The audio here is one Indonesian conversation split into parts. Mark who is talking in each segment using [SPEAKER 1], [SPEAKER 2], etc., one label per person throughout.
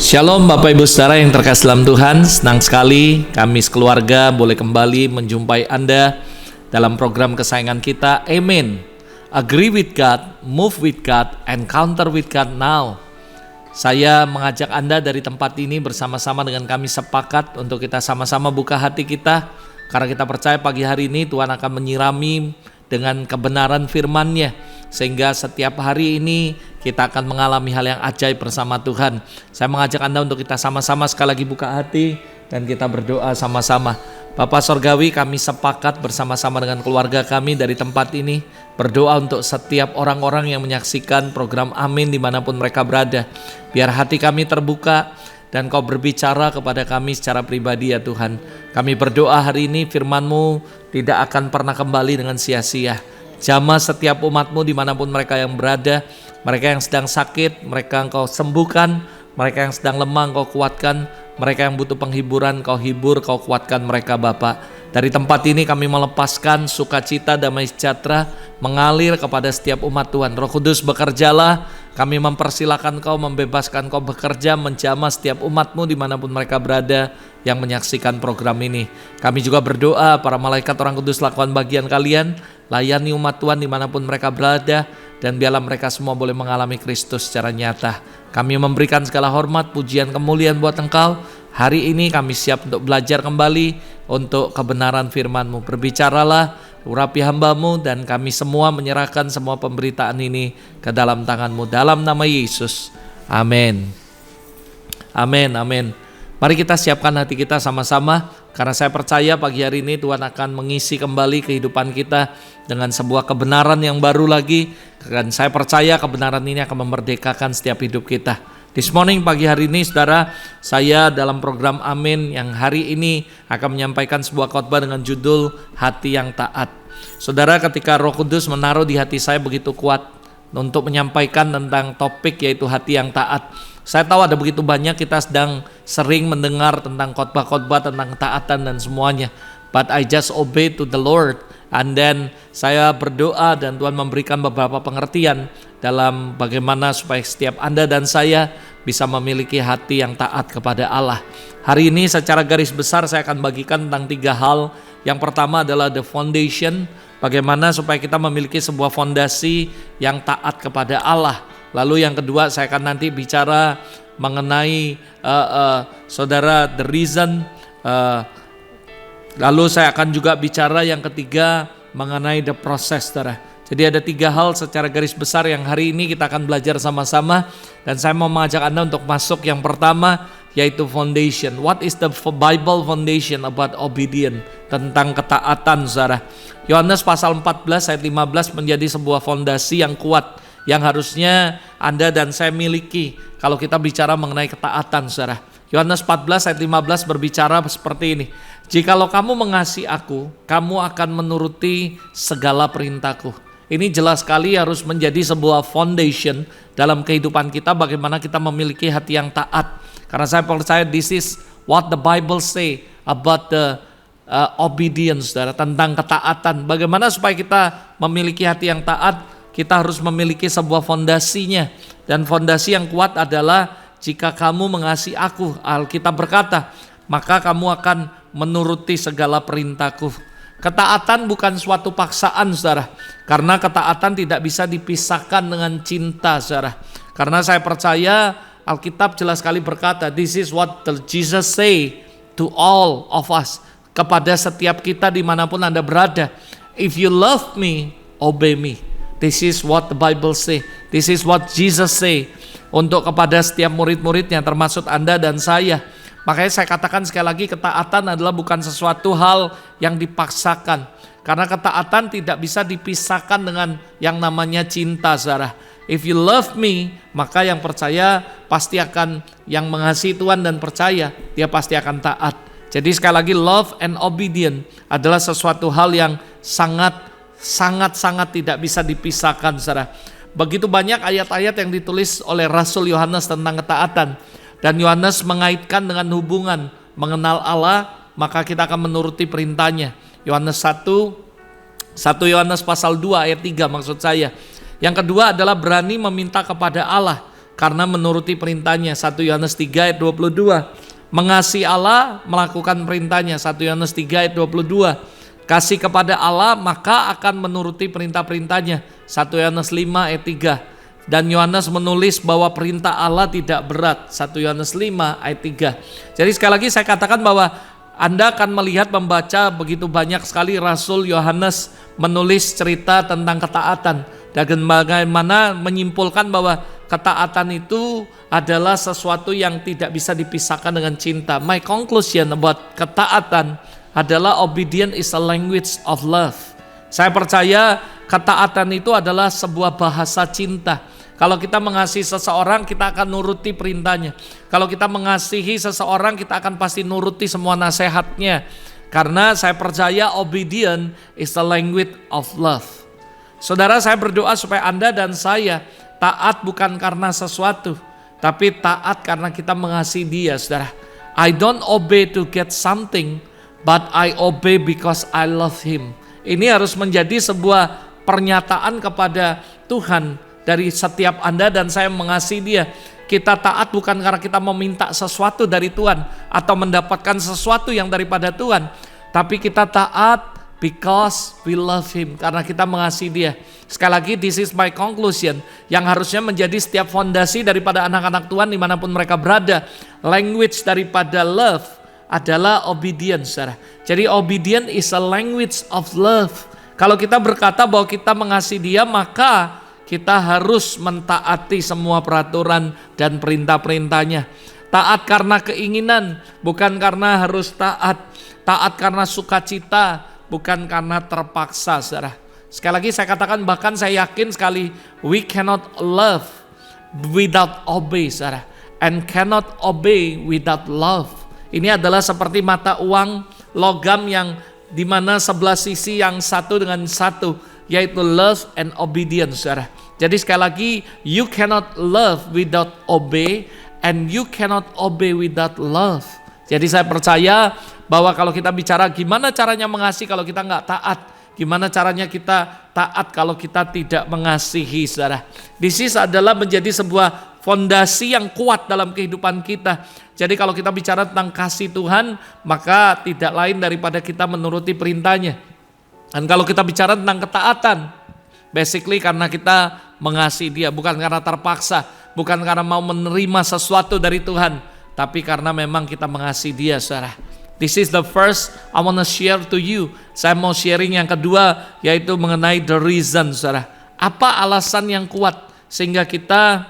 [SPEAKER 1] Shalom Bapak Ibu Saudara yang terkasih dalam Tuhan. Senang sekali kami sekeluarga boleh kembali menjumpai Anda dalam program kesayangan kita, Amen. Agree with God, move with God, encounter with God now. Saya mengajak Anda dari tempat ini bersama-sama dengan kami sepakat untuk kita sama-sama buka hati kita, karena kita percaya pagi hari ini Tuhan akan menyirami dengan kebenaran firman-Nya, sehingga setiap hari ini kita akan mengalami hal yang ajaib bersama Tuhan. Saya mengajak Anda untuk kita sama-sama sekali lagi buka hati dan kita berdoa sama-sama. Bapa Sorgawi, kami sepakat bersama-sama dengan keluarga kami dari tempat ini berdoa untuk setiap orang-orang yang menyaksikan program Amin dimanapun mereka berada. Biar hati kami terbuka dan Kau berbicara kepada kami secara pribadi ya Tuhan. Kami berdoa hari ini firman-Mu tidak akan pernah kembali dengan sia-sia. Jamah setiap umat-Mu dimanapun mereka yang berada. Mereka yang sedang sakit, mereka Engkau sembuhkan. Mereka yang sedang lemah, Engkau kuatkan. Mereka yang butuh penghiburan, Kau hibur, Kau kuatkan mereka Bapa. Dari tempat ini kami melepaskan sukacita, damai sejahtera mengalir kepada setiap umat Tuhan. Roh Kudus bekerjalah. Kami mempersilakan Kau, membebaskan Kau bekerja, menjamah setiap umat-Mu dimanapun mereka berada yang menyaksikan program ini. Kami juga berdoa para malaikat orang kudus lakukan bagian kalian, layani umat Tuhan dimanapun mereka berada, dan biarlah mereka semua boleh mengalami Kristus secara nyata. Kami memberikan segala hormat, pujian, kemuliaan buat Engkau. Hari ini kami siap untuk belajar kembali untuk kebenaran firman-Mu. Berbicaralah, urapi hamba-Mu, dan kami semua menyerahkan semua pemberitaan ini ke dalam tangan-Mu. Dalam nama Yesus, amin. Amin, amin. Mari kita siapkan hati kita sama-sama, karena saya percaya pagi hari ini Tuhan akan mengisi kembali kehidupan kita dengan sebuah kebenaran yang baru lagi. Dan saya percaya kebenaran ini akan memerdekakan setiap hidup kita. This morning, pagi hari ini saudara, saya dalam program Amin yang hari ini akan menyampaikan sebuah khotbah dengan judul Hati yang Taat. Saudara, ketika Roh Kudus menaruh di hati saya begitu kuat untuk menyampaikan tentang topik yaitu hati yang taat. Saya tahu ada begitu banyak kita sedang sering mendengar tentang khotbah-khotbah tentang ketaatan dan semuanya. But I just obey to the Lord. And then saya berdoa dan Tuhan memberikan beberapa pengertian dalam bagaimana supaya setiap Anda dan saya bisa memiliki hati yang taat kepada Allah. Hari ini secara garis besar saya akan bagikan tentang 3 hal. Yang pertama adalah the foundation, bagaimana supaya kita memiliki sebuah fondasi yang taat kepada Allah. Lalu yang kedua saya akan nanti bicara mengenai saudara the reason. Lalu saya akan juga bicara yang ketiga mengenai the process, saudara. Jadi ada 3 hal secara garis besar yang hari ini kita akan belajar sama-sama. Dan saya mau mengajak Anda untuk masuk yang pertama, yaitu foundation. What is the Bible foundation about obedience? Tentang ketaatan, saudara. Yohanes pasal 14 ayat 15 menjadi sebuah fondasi yang kuat, yang harusnya Anda dan saya miliki kalau kita bicara mengenai ketaatan, saudara. Yohanes 14 ayat 15 berbicara seperti ini. Jikalau kamu mengasihi aku, kamu akan menuruti segala perintahku. Ini jelas sekali harus menjadi sebuah foundation dalam kehidupan kita, bagaimana kita memiliki hati yang taat. Karena saya percaya this is what the Bible say about the obedience, saudara, tentang ketaatan. Bagaimana supaya kita memiliki hati yang taat, kita harus memiliki sebuah fondasinya. Dan fondasi yang kuat adalah jika kamu mengasihi aku, Alkitab berkata, maka kamu akan menuruti segala perintahku. Ketaatan bukan suatu paksaan, saudara. Karena ketaatan tidak bisa dipisahkan dengan cinta, saudara. Karena saya percaya Alkitab jelas sekali berkata, this is what Jesus say to all of us. Kepada setiap kita dimanapun Anda berada. If you love me, obey me. This is what the Bible say. This is what Jesus say. Untuk kepada setiap murid-muridnya termasuk Anda dan saya. Makanya saya katakan sekali lagi, ketaatan adalah bukan sesuatu hal yang dipaksakan. Karena ketaatan tidak bisa dipisahkan dengan yang namanya cinta, saudara. If you love me, maka yang percaya pasti akan, yang mengasihi Tuhan dan percaya, dia pasti akan taat. Jadi sekali lagi, love and obedience adalah sesuatu hal yang sangat tidak bisa dipisahkan, saudara. Begitu banyak ayat-ayat yang ditulis oleh Rasul Yohanes tentang ketaatan. Dan Yohanes mengaitkan dengan hubungan mengenal Allah, maka kita akan menuruti perintahnya. Yohanes 1 Yohanes pasal 2 ayat 3 maksud saya. Yang kedua adalah berani meminta kepada Allah. karena menuruti perintahnya. 1 Yohanes 3 ayat 22. Mengasihi Allah, melakukan perintahnya. 1 Yohanes 3 ayat 22. Kasih kepada Allah maka akan menuruti perintah-perintahnya. 1 Yohanes 5 ayat 3. Dan Yohanes menulis bahwa perintah Allah tidak berat. 1 Yohanes 5 ayat 3. Jadi sekali lagi saya katakan bahwa Anda akan melihat membaca begitu banyak sekali Rasul Yohanes menulis cerita tentang ketaatan. Dan bagaimana menyimpulkan bahwa ketaatan itu adalah sesuatu yang tidak bisa dipisahkan dengan cinta. My conclusion about ketaatan adalah obedience is a language of love. Saya percaya ketaatan itu adalah sebuah bahasa cinta. Kalau kita mengasihi seseorang, kita akan nuruti perintahnya. Kalau kita mengasihi seseorang, kita akan pasti nuruti semua nasihatnya. Karena saya percaya obedience is the language of love. Saudara, saya berdoa supaya Anda dan saya taat bukan karena sesuatu, tapi taat karena kita mengasihi Dia, saudara. I don't obey to get something, but I obey because I love Him. Ini harus menjadi sebuah pernyataan kepada Tuhan dari setiap Anda dan saya mengasihi Dia. Kita taat bukan karena kita meminta sesuatu dari Tuhan atau mendapatkan sesuatu yang daripada Tuhan, tapi kita taat because we love Him, karena kita mengasihi Dia. Sekali lagi, this is my conclusion yang harusnya menjadi setiap fondasi daripada anak-anak Tuhan dimanapun mereka berada. Language daripada love adalah obedience, saudara. Jadi obedience is a language of love. Kalau kita berkata bahwa kita mengasihi Dia, maka kita harus mentaati semua peraturan dan perintah-perintahnya. Taat karena keinginan, bukan karena harus taat. Taat karena sukacita, bukan karena terpaksa, saudara. Sekali lagi saya katakan, bahkan saya yakin sekali, we cannot love without obey, saudara. And cannot obey without love. Ini adalah seperti mata uang logam yang dimana sebelah sisi yang satu dengan satu, yaitu love and obedience, saudara. Jadi sekali lagi, you cannot love without obey, and you cannot obey without love. Jadi saya percaya bahwa kalau kita bicara gimana caranya mengasihi kalau kita nggak taat, gimana caranya kita taat kalau kita tidak mengasihi, saudara. This adalah menjadi sebuah fondasi yang kuat dalam kehidupan kita. Jadi kalau kita bicara tentang kasih Tuhan, maka tidak lain daripada kita menuruti perintahnya. Dan kalau kita bicara tentang ketaatan, basically karena kita mengasihi Dia, bukan karena terpaksa, bukan karena mau menerima sesuatu dari Tuhan, tapi karena memang kita mengasihi Dia, saudara. This is the first I want to share to you. Saya mau sharing yang kedua, yaitu mengenai the reason, saudara. Apa alasan yang kuat sehingga kita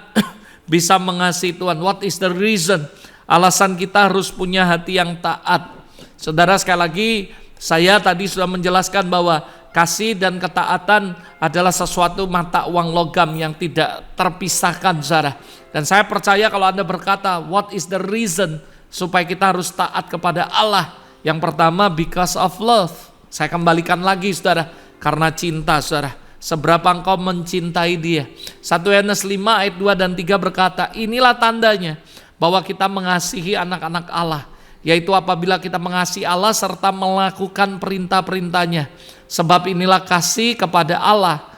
[SPEAKER 1] bisa mengasihi Tuhan? What is the reason? Alasan kita harus punya hati yang taat. Saudara, sekali lagi saya tadi sudah menjelaskan bahwa kasih dan ketaatan adalah sesuatu mata uang logam yang tidak terpisahkan, saudara. Dan saya percaya kalau Anda berkata, what is the reason supaya kita harus taat kepada Allah? Yang pertama, because of love. Saya kembalikan lagi, saudara, karena cinta, saudara. Seberapa engkau mencintai Dia. 1 Yohanes 5 ayat 2 dan 3 berkata, inilah tandanya bahwa kita mengasihi anak-anak Allah, yaitu apabila kita mengasihi Allah serta melakukan perintah-perintahnya. Sebab inilah kasih kepada Allah,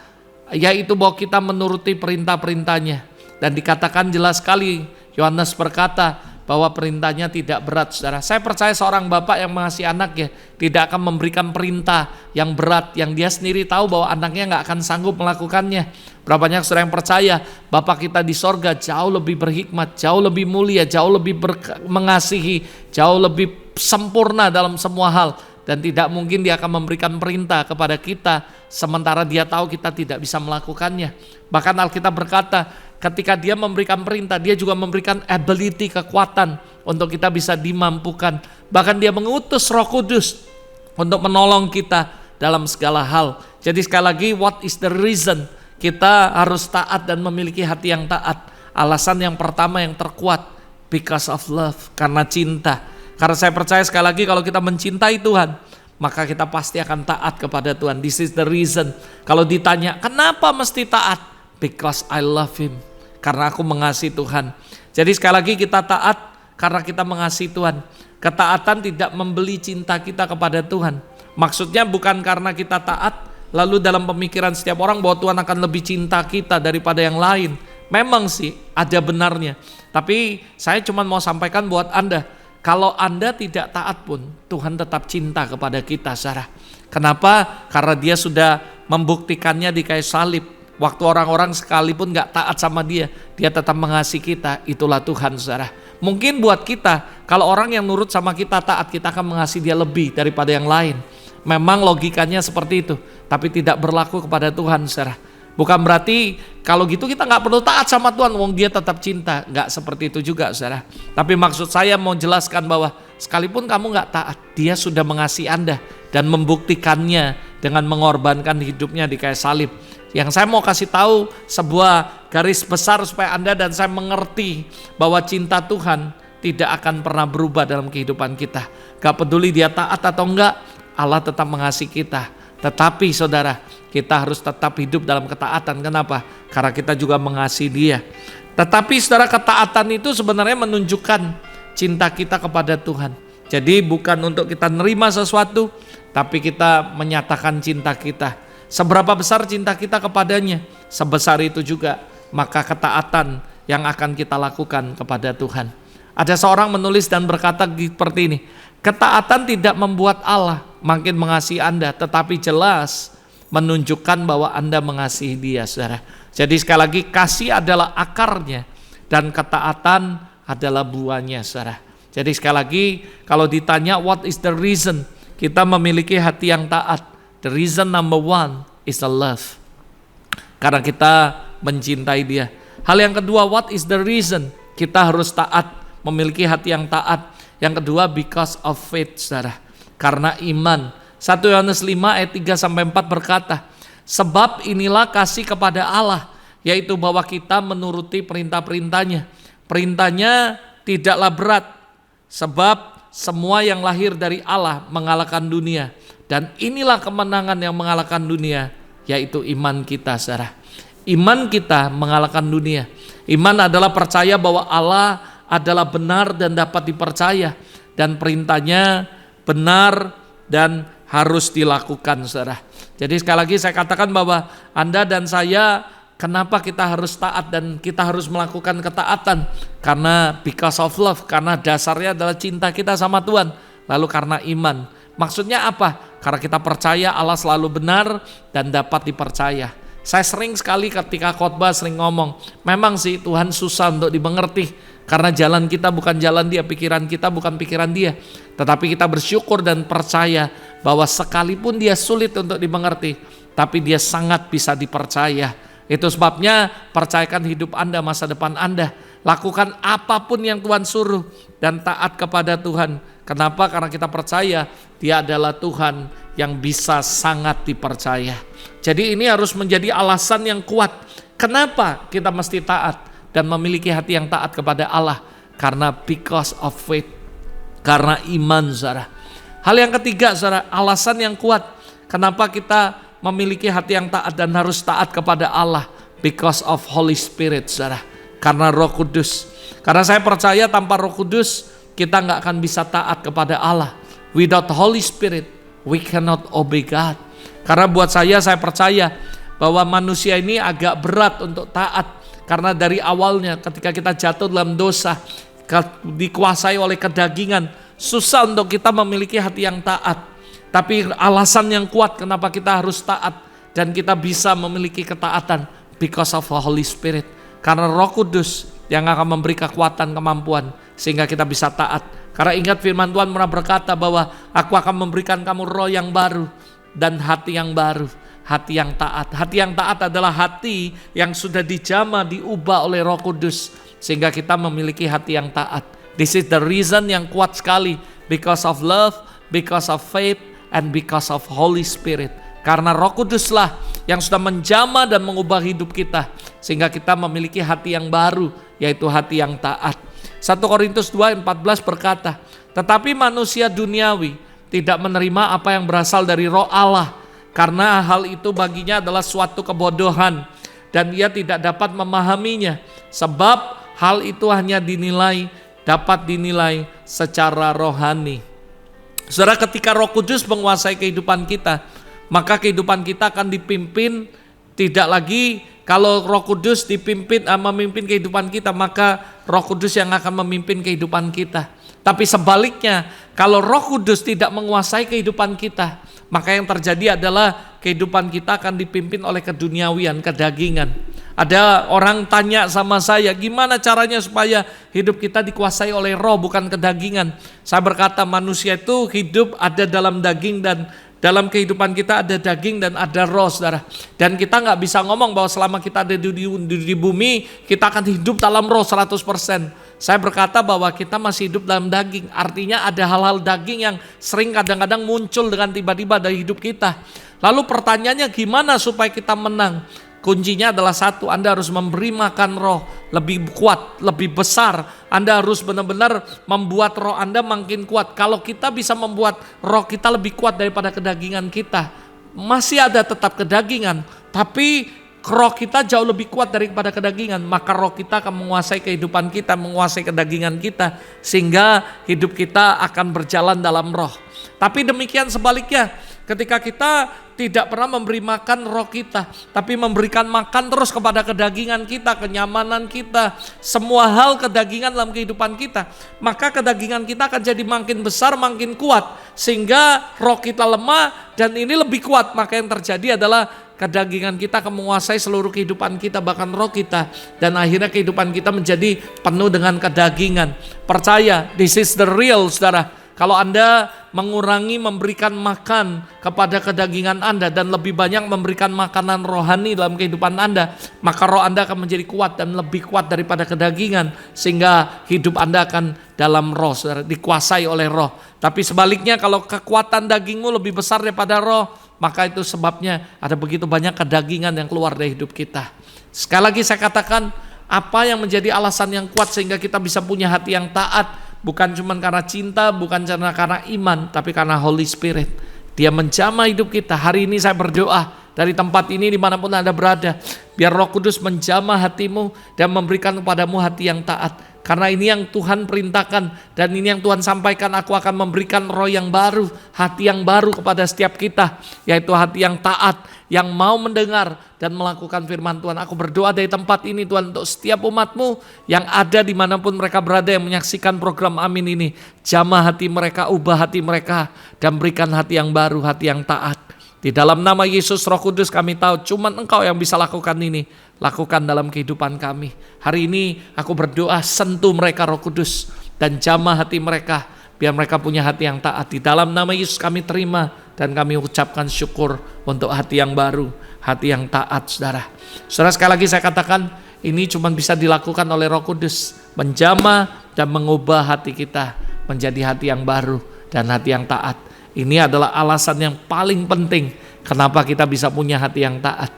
[SPEAKER 1] yaitu bahwa kita menuruti perintah-perintahnya. Dan dikatakan jelas sekali, Yohanes berkata bahwa perintahnya tidak berat, saudara. Saya percaya seorang bapak yang mengasihi anaknya tidak akan memberikan perintah yang berat, yang dia sendiri tahu bahwa anaknya nggak akan sanggup melakukannya. Berapa banyak saudara yang percaya Bapak kita di sorga jauh lebih berhikmat, jauh lebih mulia, jauh lebih mengasihi, jauh lebih sempurna dalam semua hal. Dan tidak mungkin Dia akan memberikan perintah kepada kita sementara Dia tahu kita tidak bisa melakukannya. Bahkan Alkitab berkata, ketika Dia memberikan perintah, Dia juga memberikan ability, kekuatan untuk kita bisa dimampukan. Bahkan Dia mengutus Roh Kudus untuk menolong kita dalam segala hal. Jadi sekali lagi, what is the reason kita harus taat dan memiliki hati yang taat? Alasan yang pertama yang terkuat, because of love, karena cinta. Karena saya percaya sekali lagi kalau kita mencintai Tuhan, maka kita pasti akan taat kepada Tuhan. This is the reason. Kalau ditanya, kenapa mesti taat? Because I love Him. Karena aku mengasihi Tuhan. Jadi sekali lagi kita taat karena kita mengasihi Tuhan. Ketaatan tidak membeli cinta kita kepada Tuhan. Maksudnya bukan karena kita taat, lalu dalam pemikiran setiap orang bahwa Tuhan akan lebih cinta kita daripada yang lain. Memang sih ada benarnya. Tapi saya cuma mau sampaikan buat Anda, kalau Anda tidak taat pun Tuhan tetap cinta kepada kita, saudara. Kenapa? Karena dia sudah membuktikannya di kayu salib. Waktu orang-orang sekalipun gak taat sama dia tetap mengasihi kita. Itulah Tuhan, saudara. Mungkin buat kita, kalau orang yang nurut sama kita taat, kita akan mengasihi dia lebih daripada yang lain. Memang logikanya seperti itu, tapi tidak berlaku kepada Tuhan, saudara. Bukan berarti kalau gitu kita gak perlu taat sama Tuhan, wong dia tetap cinta. Gak seperti itu juga, saudara. Tapi maksud saya mau jelaskan bahwa sekalipun kamu gak taat, dia sudah mengasihi Anda dan membuktikannya dengan mengorbankan hidupnya di kayu salib. Yang saya mau kasih tahu sebuah garis besar supaya Anda dan saya mengerti bahwa cinta Tuhan tidak akan pernah berubah dalam kehidupan kita. Gak peduli dia taat atau enggak, Allah tetap mengasihi kita. Tetapi saudara, kita harus tetap hidup dalam ketaatan. Kenapa? Karena kita juga mengasihi dia. Tetapi saudara, ketaatan itu sebenarnya menunjukkan cinta kita kepada Tuhan. Jadi bukan untuk kita nerima sesuatu, tapi kita menyatakan cinta kita. Seberapa besar cinta kita kepadanya, sebesar itu juga maka ketaatan yang akan kita lakukan kepada Tuhan. Ada seorang menulis dan berkata seperti ini, ketaatan tidak membuat Allah makin mengasihi Anda, tetapi jelas menunjukkan bahwa Anda mengasihi dia, saudara. Jadi sekali lagi, kasih adalah akarnya dan ketaatan adalah buahnya, saudara. Jadi sekali lagi, kalau ditanya what is the reason kita memiliki hati yang taat, the reason number one is the love. Karena kita mencintai dia. Hal yang kedua, what is the reason kita harus taat, memiliki hati yang taat. Yang kedua, because of faith, saudara. Karena iman. 1 Yohanes 5 ayat 3-4 berkata, sebab inilah kasih kepada Allah, yaitu bahwa kita menuruti perintah-perintahnya. Perintahnya tidaklah berat, sebab semua yang lahir dari Allah mengalahkan dunia. Dan inilah kemenangan yang mengalahkan dunia, yaitu iman kita, saudara. Iman kita mengalahkan dunia. Iman adalah percaya bahwa Allah adalah benar dan dapat dipercaya. Dan perintahnya benar dan harus dilakukan, saudara. Jadi sekali lagi saya katakan bahwa Anda dan saya, kenapa kita harus taat dan kita harus melakukan ketaatan? Karena because of love, karena dasarnya adalah cinta kita sama Tuhan. Lalu karena iman. Maksudnya apa? Karena kita percaya Allah selalu benar dan dapat dipercaya. Saya sering sekali ketika khotbah sering ngomong, memang sih Tuhan susah untuk dimengerti. Karena jalan kita bukan jalan dia, pikiran kita bukan pikiran dia. Tetapi kita bersyukur dan percaya bahwa sekalipun dia sulit untuk dimengerti, tapi dia sangat bisa dipercaya. Itu sebabnya percayakan hidup Anda, masa depan Anda. Lakukan apapun yang Tuhan suruh dan taat kepada Tuhan. Kenapa? Karena kita percaya dia adalah Tuhan yang bisa sangat dipercaya. Jadi ini harus menjadi alasan yang kuat. Kenapa kita mesti taat dan memiliki hati yang taat kepada Allah? Karena because of faith. Karena iman, saudara. Hal yang ketiga, saudara, alasan yang kuat. Kenapa kita memiliki hati yang taat dan harus taat kepada Allah? Because of Holy Spirit, saudara. Karena Roh Kudus. Karena saya percaya tanpa Roh Kudus kita nggak akan bisa taat kepada Allah. Without Holy Spirit, we cannot obey God. Karena buat saya percaya bahwa manusia ini agak berat untuk taat. Karena dari awalnya ketika kita jatuh dalam dosa, dikuasai oleh kedagingan, susah untuk kita memiliki hati yang taat. Tapi alasan yang kuat kenapa kita harus taat dan kita bisa memiliki ketaatan, because of the Holy Spirit. Karena Roh Kudus yang akan memberi kekuatan, kemampuan sehingga kita bisa taat. Karena ingat firman Tuhan pernah berkata bahwa aku akan memberikan kamu roh yang baru dan hati yang baru, hati yang taat. Hati yang taat adalah hati yang sudah dijamah, diubah oleh Roh Kudus sehingga kita memiliki hati yang taat. This is the reason yang kuat sekali, because of love, because of faith, and because of Holy Spirit. Karena Roh Kuduslah yang sudah menjamah dan mengubah hidup kita sehingga kita memiliki hati yang baru, yaitu hati yang taat. 1 Korintus 2:14 berkata, tetapi manusia duniawi tidak menerima apa yang berasal dari Roh Allah, karena hal itu baginya adalah suatu kebodohan dan ia tidak dapat memahaminya, sebab hal itu hanya dapat dinilai secara rohani. Saudara, ketika Roh Kudus menguasai kehidupan kita, maka kehidupan kita akan dipimpin tidak lagi Kalau Roh Kudus memimpin kehidupan kita, maka Roh Kudus yang akan memimpin kehidupan kita. Tapi sebaliknya, kalau Roh Kudus tidak menguasai kehidupan kita, maka yang terjadi adalah kehidupan kita akan dipimpin oleh keduniawian, kedagingan. Ada orang tanya sama saya, gimana caranya supaya hidup kita dikuasai oleh roh bukan kedagingan? Saya berkata, manusia itu hidup ada dalam daging, dan dalam kehidupan kita ada daging dan ada roh, saudara. Dan kita nggak bisa ngomong bahwa selama kita ada di bumi, kita akan hidup dalam roh 100%. Saya berkata bahwa kita masih hidup dalam daging. Artinya ada hal-hal daging yang sering kadang-kadang muncul dengan tiba-tiba dari hidup kita. Lalu pertanyaannya, gimana supaya kita menang? Kuncinya adalah satu, Anda harus memberi makan roh lebih kuat, lebih besar. Anda harus benar-benar membuat roh Anda makin kuat. Kalau kita bisa membuat roh kita lebih kuat daripada kedagingan kita, masih ada tetap kedagingan, tapi roh kita jauh lebih kuat daripada kedagingan, maka roh kita akan menguasai kehidupan kita, menguasai kedagingan kita, sehingga hidup kita akan berjalan dalam roh. Tapi demikian sebaliknya, ketika kita tidak pernah memberi makan roh kita, tapi memberikan makan terus kepada kedagingan kita, kenyamanan kita, semua hal kedagingan dalam kehidupan kita, maka kedagingan kita akan jadi makin besar, makin kuat, sehingga roh kita lemah dan ini lebih kuat. Maka yang terjadi adalah kedagingan kita akan menguasai seluruh kehidupan kita, bahkan roh kita, dan akhirnya kehidupan kita menjadi penuh dengan kedagingan. Percaya, this is the real, saudara. Kalau Anda mengurangi memberikan makan kepada kedagingan Anda dan lebih banyak memberikan makanan rohani dalam kehidupan Anda, maka roh Anda akan menjadi kuat dan lebih kuat daripada kedagingan, sehingga hidup Anda akan dalam roh, saudara, dikuasai oleh roh. Tapi sebaliknya, kalau kekuatan dagingmu lebih besar daripada roh, maka itu sebabnya ada begitu banyak kedagingan yang keluar dari hidup kita. Sekali lagi saya katakan, apa yang menjadi alasan yang kuat sehingga kita bisa punya hati yang taat? Bukan cuma karena cinta, bukan karena iman, tapi karena Holy Spirit. Dia menjamah hidup kita. Hari ini saya berdoa dari tempat ini, dimanapun Anda berada, biar Roh Kudus menjamah hatimu dan memberikan kepadamu hati yang taat. Karena ini yang Tuhan perintahkan dan ini yang Tuhan sampaikan, aku akan memberikan roh yang baru, hati yang baru kepada setiap kita, yaitu hati yang taat, yang mau mendengar dan melakukan firman Tuhan. Aku berdoa dari tempat ini, Tuhan, untuk setiap umat-Mu yang ada dimanapun mereka berada, yang menyaksikan program Amin ini, jamah hati mereka, ubah hati mereka, dan berikan hati yang baru, hati yang taat. Di dalam nama Yesus, Roh Kudus, kami tahu cuma Engkau yang bisa lakukan ini. Lakukan dalam kehidupan kami. Hari ini aku berdoa, sentuh mereka Roh Kudus, dan jamah hati mereka, biar mereka punya hati yang taat. Di dalam nama Yesus kami terima dan kami ucapkan syukur untuk hati yang baru, hati yang taat, saudara. Saudara, sekali lagi saya katakan, ini cuma bisa dilakukan oleh Roh Kudus, menjamah dan mengubah hati kita menjadi hati yang baru dan hati yang taat. Ini adalah alasan yang paling penting kenapa kita bisa punya hati yang taat.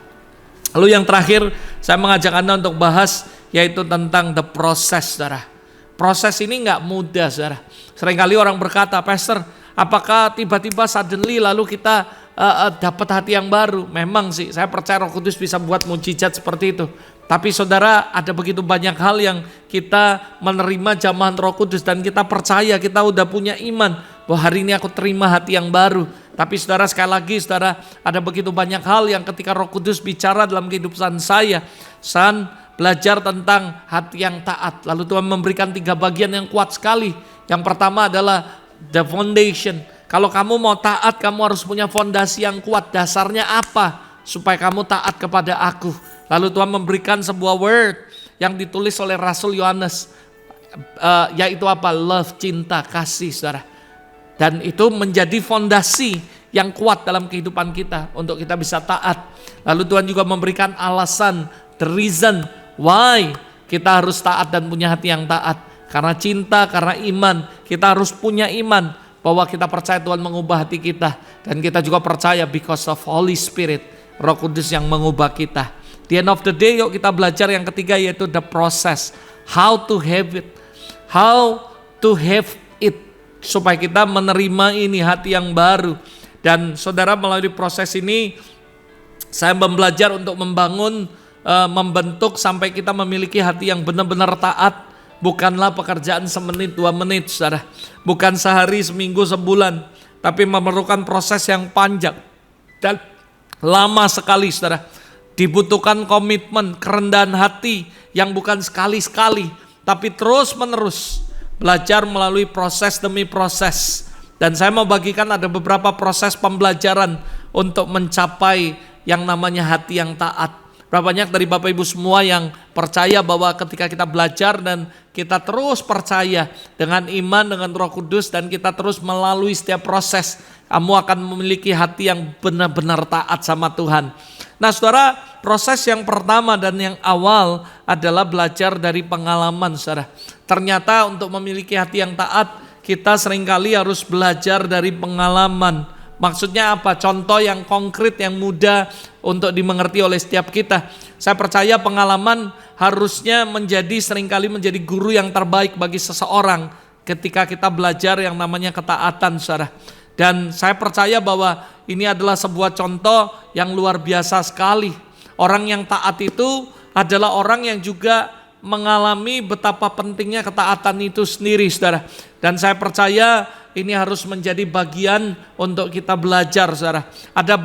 [SPEAKER 1] Lalu yang terakhir, saya mengajak Anda untuk bahas, yaitu tentang the process, saudara. Proses ini nggak mudah, saudara. Seringkali orang berkata, Pastor, apakah tiba-tiba suddenly lalu kita dapat hati yang baru? Memang sih, saya percaya Roh Kudus bisa buat mujizat seperti itu. Tapi saudara, ada begitu banyak hal yang kita menerima jamahan Roh Kudus dan kita percaya, kita udah punya iman bahwa hari ini aku terima hati yang baru. Tapi saudara, sekali lagi saudara, ada begitu banyak hal yang ketika Roh Kudus bicara dalam kehidupan saya belajar tentang hati yang taat. Lalu Tuhan memberikan 3 bagian yang kuat sekali. Yang pertama adalah the foundation. Kalau kamu mau taat, kamu harus punya fondasi yang kuat. Dasarnya apa? Supaya kamu taat kepada aku. Lalu Tuhan memberikan sebuah word yang ditulis oleh Rasul Yohanes, yaitu apa? Love, cinta, kasih, saudara. Dan itu menjadi fondasi yang kuat dalam kehidupan kita untuk kita bisa taat. Lalu Tuhan juga memberikan alasan, the reason why kita harus taat dan punya hati yang taat. Karena cinta, karena iman. Kita harus punya iman bahwa kita percaya Tuhan mengubah hati kita. Dan kita juga percaya because of Holy Spirit, Roh Kudus yang mengubah kita. Di end of the day, yuk kita belajar yang ketiga, yaitu the process. How to have it. How to have it. Supaya kita menerima ini hati yang baru. Dan saudara, melalui proses ini saya belajar untuk membentuk sampai kita memiliki hati yang benar-benar taat. Bukanlah pekerjaan semenit 2 menit, saudara. Bukan sehari, seminggu, sebulan. Tapi memerlukan proses yang panjang dan lama sekali, saudara. Dibutuhkan komitmen, kerendahan hati yang bukan sekali-sekali, tapi terus-menerus belajar melalui proses demi proses. Dan saya mau bagikan ada beberapa proses pembelajaran untuk mencapai yang namanya hati yang taat. Berapa banyak dari Bapak Ibu semua yang percaya bahwa ketika kita belajar dan kita terus percaya dengan iman, dengan Roh Kudus, dan kita terus melalui setiap proses, kamu akan memiliki hati yang benar-benar taat sama Tuhan. Nah saudara, proses yang pertama dan yang awal adalah belajar dari pengalaman saudara. Ternyata untuk memiliki hati yang taat, kita seringkali harus belajar dari pengalaman. Maksudnya apa? Contoh yang konkret, yang mudah untuk dimengerti oleh setiap kita. Saya percaya pengalaman harusnya seringkali menjadi guru yang terbaik bagi seseorang ketika kita belajar yang namanya ketaatan, saudara. Dan saya percaya bahwa ini adalah sebuah contoh yang luar biasa sekali. Orang yang taat itu adalah orang yang juga mengalami betapa pentingnya ketaatan itu sendiri, saudara. Dan saya percaya ini harus menjadi bagian untuk kita belajar, saudara. Ada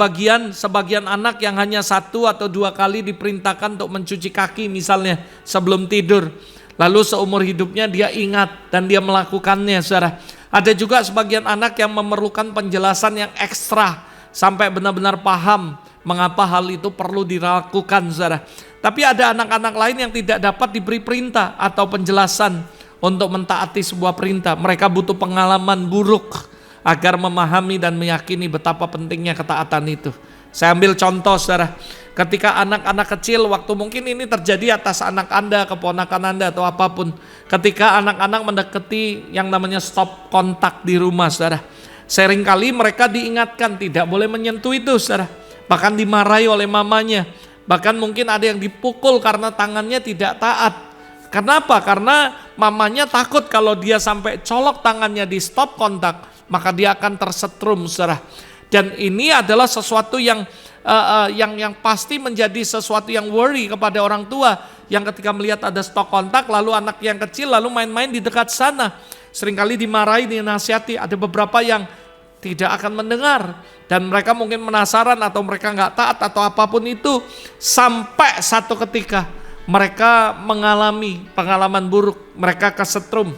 [SPEAKER 1] sebagian anak yang hanya 1 atau 2 kali diperintahkan untuk mencuci kaki misalnya sebelum tidur. Lalu seumur hidupnya dia ingat dan dia melakukannya, saudara. Ada juga sebagian anak yang memerlukan penjelasan yang ekstra sampai benar-benar paham mengapa hal itu perlu dilakukan, saudara. Tapi ada anak-anak lain yang tidak dapat diberi perintah atau penjelasan untuk mentaati sebuah perintah. Mereka butuh pengalaman buruk agar memahami dan meyakini betapa pentingnya ketaatan itu. Saya ambil contoh, saudara. Ketika anak-anak kecil, waktu mungkin ini terjadi atas anak Anda, keponakan Anda atau apapun. Ketika anak-anak mendekati yang namanya stop kontak di rumah, saudara. Seringkali mereka diingatkan tidak boleh menyentuh itu, saudara. Bahkan dimarahi oleh mamanya. Bahkan mungkin ada yang dipukul karena tangannya tidak taat. Kenapa? Karena mamanya takut kalau dia sampai colok tangannya di stop kontak, maka dia akan tersetrum, saudara. Dan ini adalah sesuatu yang pasti menjadi sesuatu yang worry kepada orang tua yang ketika melihat ada stop kontak lalu anak yang kecil lalu main-main di dekat sana. Seringkali dimarahi, dinasihati. Ada beberapa yang tidak akan mendengar dan mereka mungkin penasaran atau mereka nggak taat atau apapun itu, sampai satu ketika mereka mengalami pengalaman buruk, mereka kesetrum,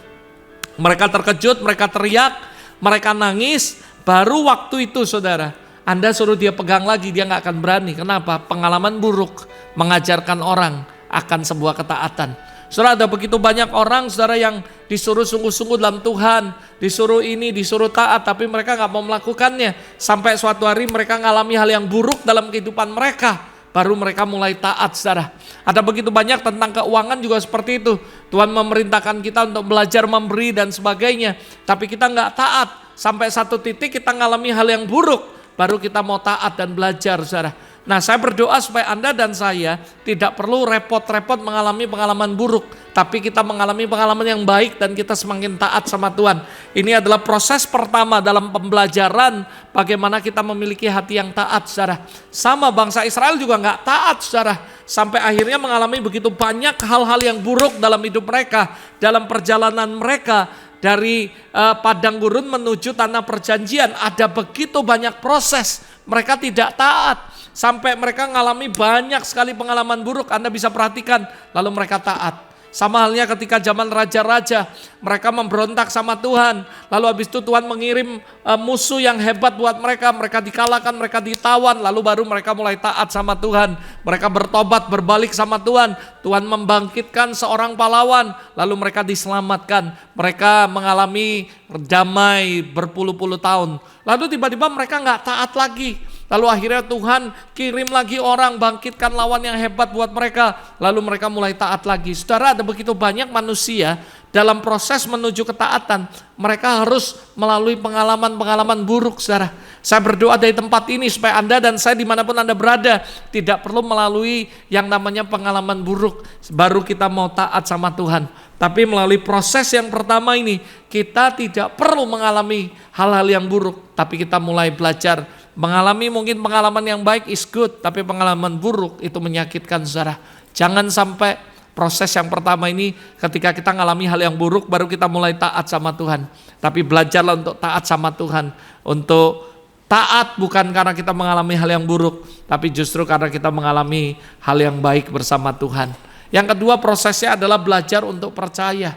[SPEAKER 1] mereka terkejut, mereka teriak, mereka nangis. Baru waktu itu, saudara, Anda suruh dia pegang lagi, dia nggak akan berani. Kenapa? Pengalaman buruk mengajarkan orang akan sebuah ketaatan. Saudara, ada begitu banyak orang, saudara, yang disuruh sungguh-sungguh dalam Tuhan, disuruh ini, disuruh taat, tapi mereka nggak mau melakukannya. Sampai suatu hari mereka mengalami hal yang buruk dalam kehidupan mereka, baru mereka mulai taat, saudara. Ada begitu banyak tentang keuangan juga seperti itu. Tuhan memerintahkan kita untuk belajar memberi dan sebagainya, tapi kita nggak taat. Sampai satu titik kita mengalami hal yang buruk, baru kita mau taat dan belajar, saudara. Nah, saya berdoa supaya Anda dan saya tidak perlu repot-repot mengalami pengalaman buruk, tapi kita mengalami pengalaman yang baik dan kita semakin taat sama Tuhan. Ini adalah proses pertama dalam pembelajaran bagaimana kita memiliki hati yang taat, saudara. Sama bangsa Israel juga nggak taat, saudara. Sampai akhirnya mengalami begitu banyak hal-hal yang buruk dalam hidup mereka, dalam perjalanan mereka dari padang gurun menuju tanah perjanjian. Ada begitu banyak proses, mereka tidak taat. Sampai mereka mengalami banyak sekali pengalaman buruk, Anda bisa perhatikan, lalu mereka taat. Sama halnya ketika zaman raja-raja, mereka memberontak sama Tuhan. Lalu habis itu Tuhan mengirim musuh yang hebat buat mereka. Mereka dikalahkan, mereka ditawan. Lalu baru mereka mulai taat sama Tuhan. Mereka bertobat, berbalik sama Tuhan. Tuhan membangkitkan seorang pahlawan. Lalu mereka diselamatkan. Mereka mengalami damai berpuluh-puluh tahun. Lalu tiba-tiba mereka nggak taat lagi. Lalu akhirnya Tuhan kirim lagi orang, bangkitkan lawan yang hebat buat mereka. Lalu mereka mulai taat lagi. Saudara, ada begitu banyak manusia dalam proses menuju ketaatan. Mereka harus melalui pengalaman-pengalaman buruk, saudara. Saya berdoa dari tempat ini supaya Anda dan saya dimanapun Anda berada tidak perlu melalui yang namanya pengalaman buruk baru kita mau taat sama Tuhan. Tapi melalui proses yang pertama ini kita tidak perlu mengalami hal-hal yang buruk, tapi kita mulai belajar. Mengalami mungkin pengalaman yang baik is good, tapi pengalaman buruk itu menyakitkan, saudara. Jangan sampai proses yang pertama ini ketika kita mengalami hal yang buruk baru kita mulai taat sama Tuhan. Tapi belajarlah untuk taat sama Tuhan, untuk Taat bukan karena kita mengalami hal yang buruk, tapi justru karena kita mengalami hal yang baik bersama Tuhan. Yang kedua, prosesnya adalah belajar untuk percaya.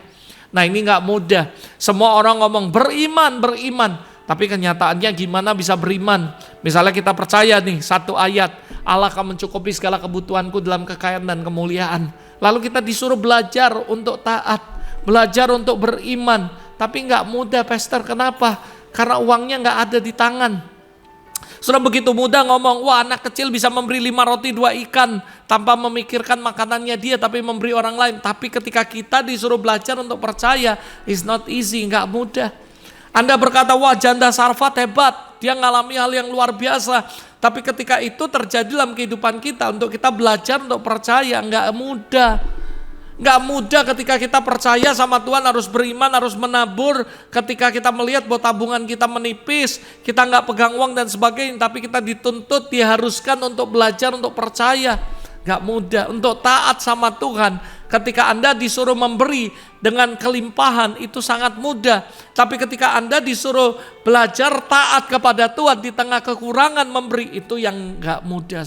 [SPEAKER 1] Nah, ini gak mudah. Semua orang ngomong beriman, tapi kenyataannya gimana bisa beriman? Misalnya kita percaya nih satu ayat, Allah akan mencukupi segala kebutuhanku dalam kekayaan dan kemuliaan. Lalu kita disuruh belajar untuk taat, belajar untuk beriman. Tapi gak mudah, Pastor. Kenapa? Karena uangnya gak ada di tangan. Sudah begitu mudah ngomong, wah anak kecil bisa memberi 5 roti 2 ikan tanpa memikirkan makanannya dia, tapi memberi orang lain. Tapi ketika kita disuruh belajar untuk percaya, it's not easy, gak mudah. Anda berkata, wah janda Sarfat hebat, dia ngalami hal yang luar biasa. Tapi ketika itu terjadi dalam kehidupan kita, untuk kita belajar untuk percaya, gak mudah. Gak mudah ketika kita percaya sama Tuhan, harus beriman, harus menabur. Ketika kita melihat bahwa tabungan kita menipis, kita gak pegang uang dan sebagainya, tapi kita dituntut, diharuskan untuk belajar, untuk percaya. Gak mudah. Untuk taat sama Tuhan, ketika Anda disuruh memberi dengan kelimpahan, itu sangat mudah. Tapi ketika Anda disuruh belajar taat kepada Tuhan di tengah kekurangan memberi, itu yang gak mudah.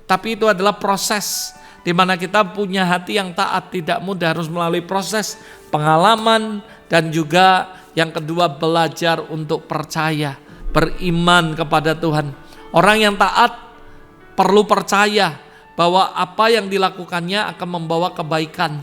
[SPEAKER 1] Tapi itu adalah proses di mana kita punya hati yang taat, tidak mudah, harus melalui proses pengalaman, dan juga yang kedua belajar untuk percaya, beriman kepada Tuhan. Orang yang taat perlu percaya bahwa apa yang dilakukannya akan membawa kebaikan.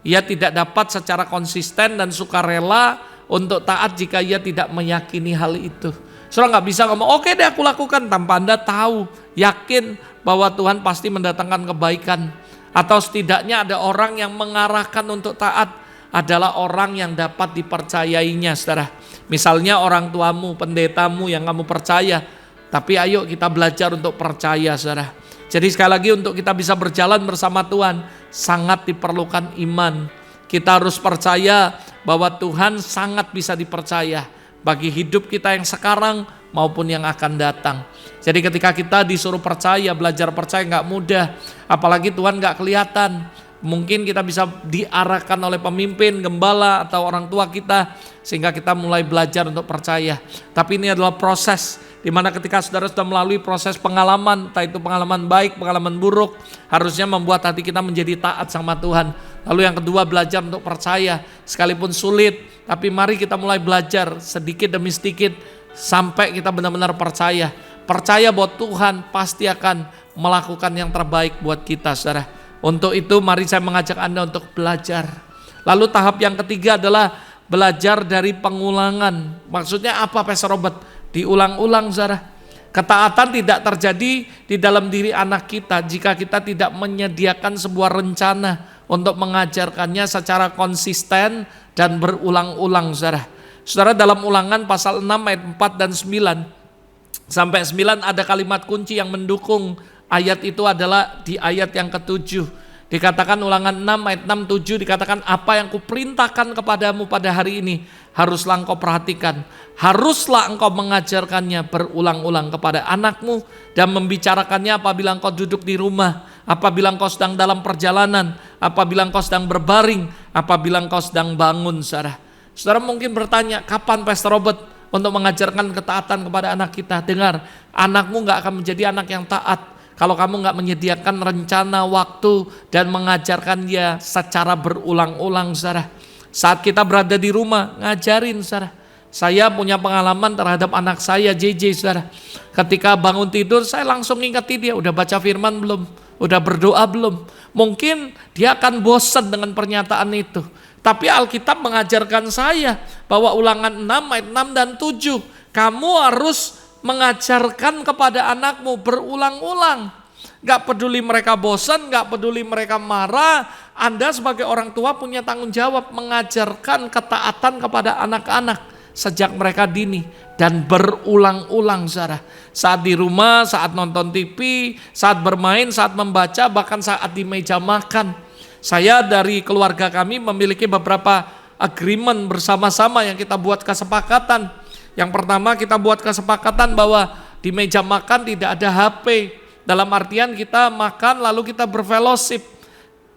[SPEAKER 1] Ia tidak dapat secara konsisten dan sukarela untuk taat jika ia tidak meyakini hal itu. Saudara nggak bisa ngomong, oke deh aku lakukan, tanpa Anda tahu, yakin bahwa Tuhan pasti mendatangkan kebaikan. Atau setidaknya ada orang yang mengarahkan untuk taat, adalah orang yang dapat dipercayainya, saudara. Misalnya orang tuamu, pendetamu yang kamu percaya. Tapi ayo kita belajar untuk percaya, saudara. Jadi sekali lagi, untuk kita bisa berjalan bersama Tuhan, sangat diperlukan iman. Kita harus percaya bahwa Tuhan sangat bisa dipercaya bagi hidup kita yang sekarang maupun yang akan datang. Jadi ketika kita disuruh percaya, belajar percaya gak mudah. Apalagi Tuhan gak kelihatan. Mungkin kita bisa diarahkan oleh pemimpin, gembala, atau orang tua kita, sehingga kita mulai belajar untuk percaya. Tapi ini adalah proses, dimana ketika saudara sudah melalui proses pengalaman, entah itu pengalaman baik, pengalaman buruk, harusnya membuat hati kita menjadi taat sama Tuhan. Lalu yang kedua, belajar untuk percaya. Sekalipun sulit, tapi mari kita mulai belajar sedikit demi sedikit, sampai kita benar-benar percaya. Percaya bahwa Tuhan pasti akan melakukan yang terbaik buat kita, saudara. Untuk itu mari saya mengajak Anda untuk belajar. Lalu tahap yang ketiga adalah belajar dari pengulangan. Maksudnya apa, Pastor Robert? Diulang-ulang, saudara. Ketaatan tidak terjadi di dalam diri anak kita jika kita tidak menyediakan sebuah rencana untuk mengajarkannya secara konsisten dan berulang-ulang, saudara. Saudara, dalam Ulangan pasal 6 ayat 4 dan 9 sampai 9 ada kalimat kunci yang mendukung ayat itu, adalah di ayat yang ke-7. Dikatakan Ulangan 6 ayat 6, 7 dikatakan, apa yang kuperintahkan kepadamu pada hari ini haruslah engkau perhatikan, haruslah engkau mengajarkannya berulang-ulang kepada anakmu dan membicarakannya apabila engkau duduk di rumah, apabila engkau sedang dalam perjalanan, apabila engkau sedang berbaring, apabila engkau sedang bangun, saudara. Saudara mungkin bertanya, kapan Pastor Robert untuk mengajarkan ketaatan kepada anak kita? Dengar, anakmu gak akan menjadi anak yang taat kalau kamu gak menyediakan rencana waktu dan mengajarkan dia secara berulang-ulang, saudara. Saat kita berada di rumah, ngajarin, saudara. Saya punya pengalaman terhadap anak saya, JJ, saudara. Ketika bangun tidur, saya langsung ingetin dia, udah baca firman belum? Udah berdoa belum? Mungkin dia akan bosan dengan pernyataan itu. Tapi Alkitab mengajarkan saya bahwa Ulangan 6 ayat 6 dan 7, kamu harus mengajarkan kepada anakmu berulang-ulang. Gak peduli mereka bosan, gak peduli mereka marah, Anda sebagai orang tua punya tanggung jawab mengajarkan ketaatan kepada anak-anak sejak mereka dini dan berulang-ulang, saudara. Saat di rumah, saat nonton TV, saat bermain, saat membaca, bahkan saat di meja makan. Saya dari keluarga kami memiliki beberapa agreement bersama-sama yang kita buat kesepakatan. Yang pertama, kita buat kesepakatan bahwa di meja makan tidak ada HP. Dalam artian kita makan lalu kita berfellowship.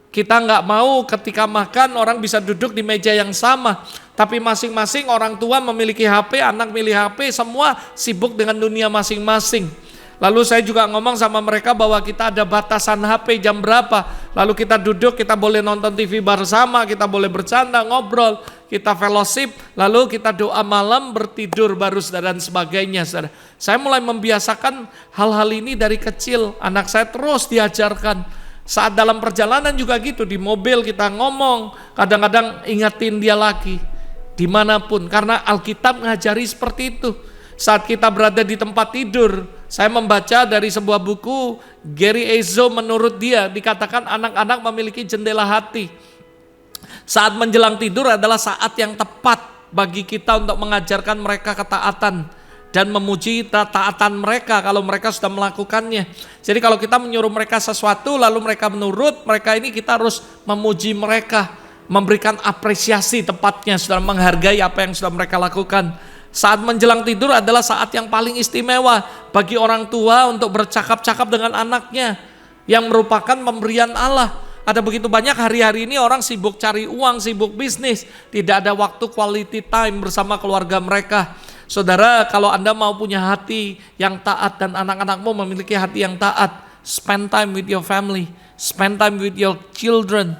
[SPEAKER 1] Kita nggak mau ketika makan orang bisa duduk di meja yang sama. Tapi masing-masing orang tua memiliki HP, anak milih HP, semua sibuk dengan dunia masing-masing. Lalu saya juga ngomong sama mereka bahwa kita ada batasan HP jam berapa. Lalu kita duduk, kita boleh nonton TV bersama, kita boleh bercanda, ngobrol, kita fellowship, lalu kita doa malam, bertidur baru saudara, dan sebagainya. Saudara. Saya mulai membiasakan hal-hal ini dari kecil. Anak saya terus diajarkan. Saat dalam perjalanan juga gitu, di mobil kita ngomong, kadang-kadang ingatin dia lagi. Dimanapun, karena Alkitab ngajari seperti itu. Saat kita berada di tempat tidur, saya membaca dari sebuah buku Gary Ezo, menurut dia dikatakan anak-anak memiliki jendela hati. Saat menjelang tidur adalah saat yang tepat bagi kita untuk mengajarkan mereka ketaatan dan memuji taatan mereka kalau mereka sudah melakukannya. Jadi kalau kita menyuruh mereka sesuatu lalu mereka menurut, mereka ini kita harus memuji mereka, memberikan apresiasi tepatnya, sudah menghargai apa yang sudah mereka lakukan. Saat menjelang tidur adalah saat yang paling istimewa bagi orang tua untuk bercakap-cakap dengan anaknya yang merupakan pemberian Allah. Ada begitu banyak hari-hari ini orang sibuk cari uang, sibuk bisnis, tidak ada waktu quality time bersama keluarga mereka. Saudara, kalau Anda mau punya hati yang taat dan anak-anakmu memiliki hati yang taat, spend time with your family, spend time with your children.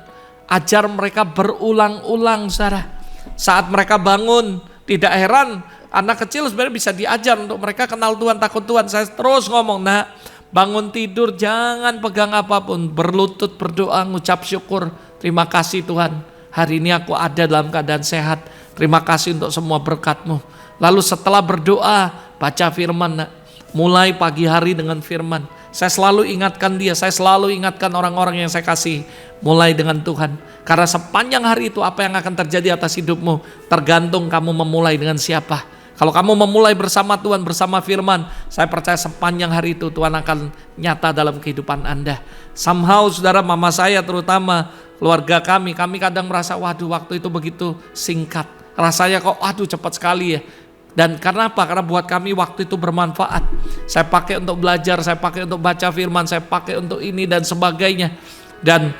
[SPEAKER 1] Ajar mereka berulang-ulang, saudara. Saat mereka bangun, tidak heran anak kecil sebenarnya bisa diajar untuk mereka kenal Tuhan, takut Tuhan. Saya terus ngomong, nak, bangun tidur jangan pegang apapun, berlutut berdoa, ngucap syukur. Terima kasih Tuhan, hari ini aku ada dalam keadaan sehat. Terima kasih untuk semua berkat-Mu. Lalu setelah berdoa, baca firman, nak. Mulai pagi hari dengan firman. Saya selalu ingatkan dia, saya selalu ingatkan orang-orang yang saya kasih. Mulai dengan Tuhan. Karena sepanjang hari itu apa yang akan terjadi atas hidupmu tergantung kamu memulai dengan siapa. Kalau kamu memulai bersama Tuhan, bersama firman, saya percaya sepanjang hari itu Tuhan akan nyata dalam kehidupan Anda. Somehow saudara, mama saya terutama, keluarga kami kadang merasa waduh waktu itu begitu singkat. Rasanya kok waduh cepat sekali ya. Dan karena apa? Karena buat kami waktu itu bermanfaat. Saya pakai untuk belajar, saya pakai untuk baca firman, saya pakai untuk ini dan sebagainya. Dan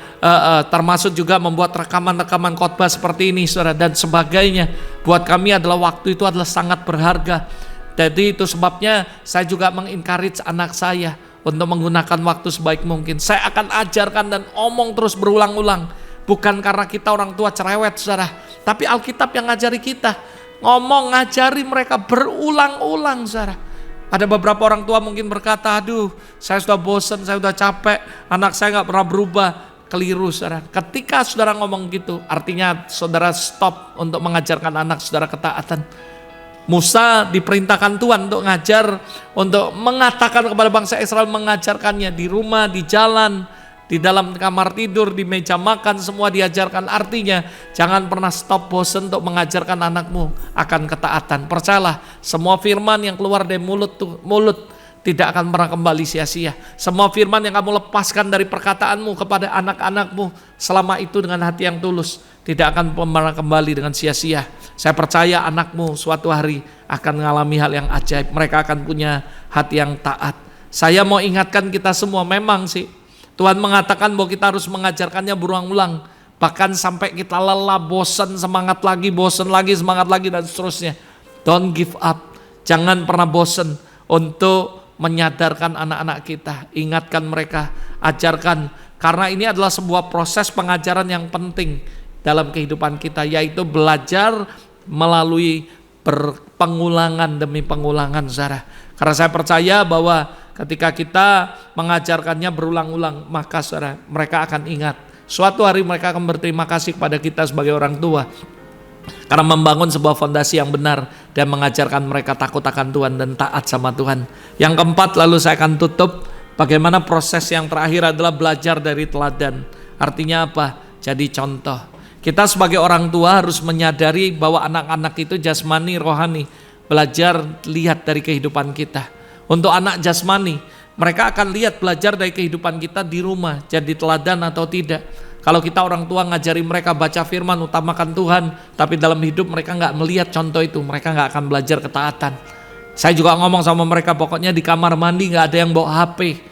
[SPEAKER 1] termasuk juga membuat rekaman-rekaman khotbah seperti ini, saudara, dan sebagainya. Buat kami adalah waktu itu adalah sangat berharga. Jadi itu sebabnya saya juga mengencourage anak saya untuk menggunakan waktu sebaik mungkin. Saya akan ajarkan dan omong terus berulang-ulang. Bukan karena kita orang tua cerewet, saudara, tapi Alkitab yang ngajari kita. Ngomong, ngajari mereka berulang-ulang, saudara. Ada beberapa orang tua mungkin berkata, aduh saya sudah bosan, saya sudah capek, anak saya gak pernah berubah. Keliru, saudara. Ketika saudara ngomong gitu, artinya saudara stop untuk mengajarkan anak saudara ketaatan. Musa diperintahkan Tuhan untuk ngajar, untuk mengatakan kepada bangsa Israel, mengajarkannya di rumah, di jalan, di dalam kamar tidur, di meja makan, semua diajarkan. Artinya jangan pernah stop bosan untuk mengajarkan anakmu akan ketaatan. Percayalah, semua firman yang keluar dari mulut tidak akan pernah kembali sia-sia. Semua firman yang kamu lepaskan dari perkataanmu kepada anak-anakmu selama itu dengan hati yang tulus, tidak akan pernah kembali dengan sia-sia. Saya percaya anakmu suatu hari akan mengalami hal yang ajaib. Mereka akan punya hati yang taat. Saya mau ingatkan kita semua, memang sih Tuhan mengatakan bahwa kita harus mengajarkannya berulang-ulang. Bahkan sampai kita lelah, bosan, semangat lagi, bosan lagi, semangat lagi, dan seterusnya. Don't give up. Jangan pernah bosan untuk menyadarkan anak-anak kita. Ingatkan mereka, ajarkan. Karena ini adalah sebuah proses pengajaran yang penting dalam kehidupan kita, yaitu belajar melalui pengulangan demi pengulangan, saudara. Karena saya percaya bahwa ketika kita mengajarkannya berulang-ulang, maka saudara, mereka akan ingat. Suatu hari mereka akan berterima kasih kepada kita sebagai orang tua. Karena membangun sebuah fondasi yang benar dan mengajarkan mereka takut akan Tuhan dan taat sama Tuhan. Yang keempat, lalu saya akan tutup. Bagaimana proses yang terakhir adalah belajar dari teladan. Artinya apa? Jadi contoh. Kita sebagai orang tua harus menyadari bahwa anak-anak itu jasmani, rohani. Belajar lihat dari kehidupan kita. Untuk anak jasmani, mereka akan lihat belajar dari kehidupan kita di rumah, jadi teladan atau tidak. Kalau kita orang tua ngajari mereka baca firman, utamakan Tuhan, tapi dalam hidup mereka nggak melihat contoh itu, mereka nggak akan belajar ketaatan. Saya juga ngomong sama mereka, pokoknya di kamar mandi nggak ada yang bawa HP.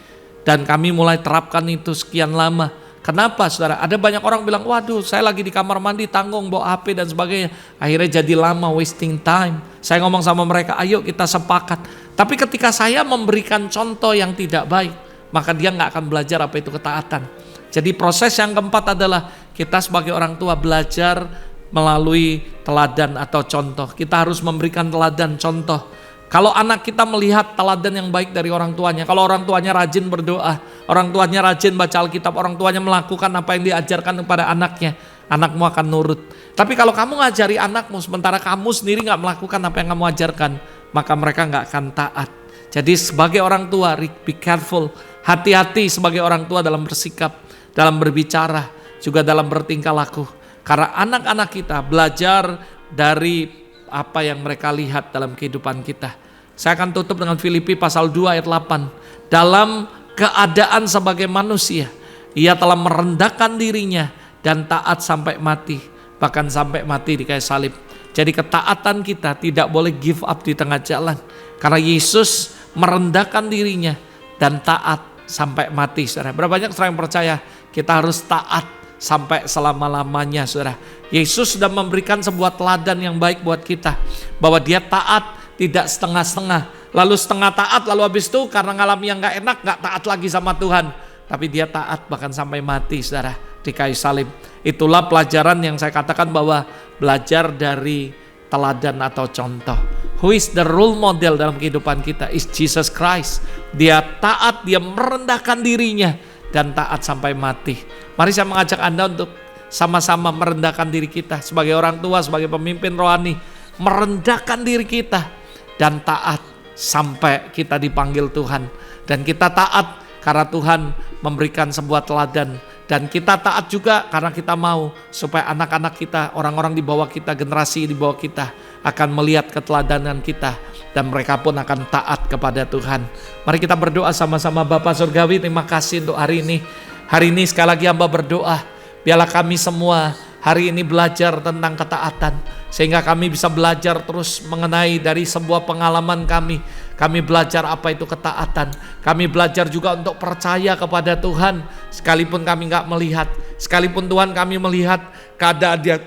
[SPEAKER 1] Dan kami mulai terapkan itu sekian lama. Kenapa saudara? Ada banyak orang bilang, waduh saya lagi di kamar mandi tanggung bawa HP dan sebagainya. Akhirnya jadi lama, wasting time. Saya ngomong sama mereka, ayo kita sepakat. Tapi ketika saya memberikan contoh yang tidak baik, maka dia gak akan belajar apa itu ketaatan. Jadi proses yang keempat adalah kita sebagai orang tua belajar melalui teladan atau contoh. Kita harus memberikan teladan contoh. Kalau anak kita melihat teladan yang baik dari orang tuanya, kalau orang tuanya rajin berdoa, orang tuanya rajin baca Alkitab, orang tuanya melakukan apa yang diajarkan kepada anaknya, anakmu akan nurut. Tapi kalau kamu ngajari anakmu sementara kamu sendiri gak melakukan apa yang kamu ajarkan, maka mereka gak akan taat. Jadi sebagai orang tua, be careful, hati-hati sebagai orang tua dalam bersikap, dalam berbicara, juga dalam bertingkah laku. Karena anak-anak kita belajar dari apa yang mereka lihat dalam kehidupan kita. Saya akan tutup dengan Filipi pasal 2 ayat 8. Dalam keadaan sebagai manusia, ia telah merendahkan dirinya dan taat sampai mati, bahkan sampai mati di kayu salib. Jadi ketaatan kita tidak boleh give up di tengah jalan, karena Yesus merendahkan dirinya dan taat sampai mati. Saudara, berapa banyak orang yang percaya kita harus taat sampai selama-lamanya, saudara. Yesus sudah memberikan sebuah teladan yang baik buat kita, bahwa dia taat, tidak setengah-setengah, lalu setengah taat, lalu habis itu karena ngalami yang gak enak, gak taat lagi sama Tuhan. Tapi dia taat bahkan sampai mati, saudara, di kayu salib. Itulah pelajaran yang saya katakan bahwa belajar dari teladan atau contoh. Who is the role model dalam kehidupan kita? Is Jesus Christ. Dia taat, dia merendahkan dirinya dan taat sampai mati. Mari saya mengajak Anda untuk sama-sama merendahkan diri kita sebagai orang tua, sebagai pemimpin rohani, merendahkan diri kita dan taat sampai kita dipanggil Tuhan. Dan kita taat karena Tuhan memberikan sebuah teladan, dan kita taat juga karena kita mau supaya anak-anak kita, orang-orang di bawah kita, generasi di bawah kita akan melihat keteladanan kita dan mereka pun akan taat kepada Tuhan. Mari kita berdoa sama-sama. Bapa Surgawi, terima kasih untuk hari ini. Hari ini sekali lagi hamba berdoa, biarlah kami semua hari ini belajar tentang ketaatan, sehingga kami bisa belajar terus mengenai dari sebuah pengalaman kami. Kami belajar apa itu ketaatan. Kami belajar juga untuk percaya kepada Tuhan, sekalipun kami gak melihat, sekalipun Tuhan kami melihat keadaan dia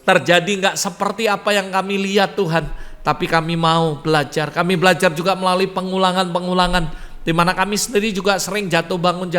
[SPEAKER 1] terjadi gak seperti apa yang kami lihat Tuhan. Tapi kami mau belajar. Kami belajar juga melalui pengulangan-pengulangan, di mana kami sendiri juga sering jatuh bangun,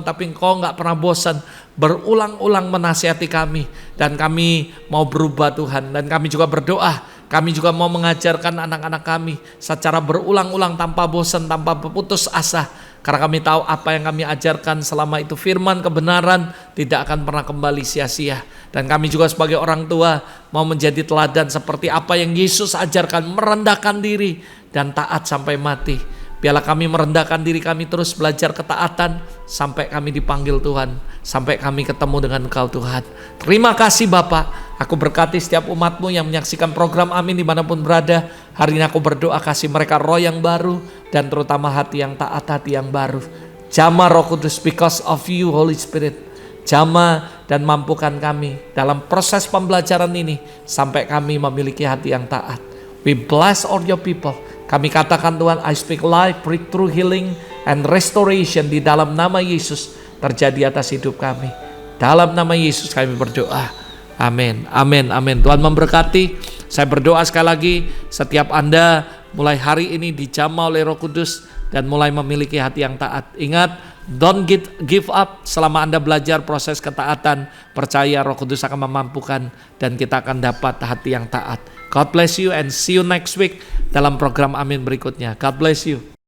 [SPEAKER 1] tapi Engkau gak pernah bosan berulang-ulang menasihati kami, dan kami mau berubah Tuhan. Dan kami juga berdoa, kami juga mau mengajarkan anak-anak kami secara berulang-ulang tanpa bosan, tanpa putus asa, karena kami tahu apa yang kami ajarkan selama itu firman kebenaran tidak akan pernah kembali sia-sia. Dan kami juga sebagai orang tua mau menjadi teladan seperti apa yang Yesus ajarkan, merendahkan diri dan taat sampai mati. Biarlah kami merendahkan diri kami, terus belajar ketaatan sampai kami dipanggil Tuhan, sampai kami ketemu dengan Engkau Tuhan. Terima kasih Bapa. Aku berkati setiap umat-Mu yang menyaksikan program Amin dimanapun berada. Hari ini aku berdoa kasih mereka roh yang baru, dan terutama hati yang taat, hati yang baru. Jamah Roh Kudus, because of you Holy Spirit. Jamah dan mampukan kami dalam proses pembelajaran ini sampai kami memiliki hati yang taat. We bless all your people. Kami katakan Tuhan, I speak life, breakthrough, healing, and restoration di dalam nama Yesus terjadi atas hidup kami. Dalam nama Yesus kami berdoa. Amin, amin, amin. Tuhan memberkati. Saya berdoa sekali lagi, setiap Anda mulai hari ini dijamah oleh Roh Kudus dan mulai memiliki hati yang taat. Ingat, don't give up selama Anda belajar proses ketaatan. Percaya Roh Kudus akan memampukan dan kita akan dapat hati yang taat. God bless you and see you next week dalam program Amin berikutnya. God bless you.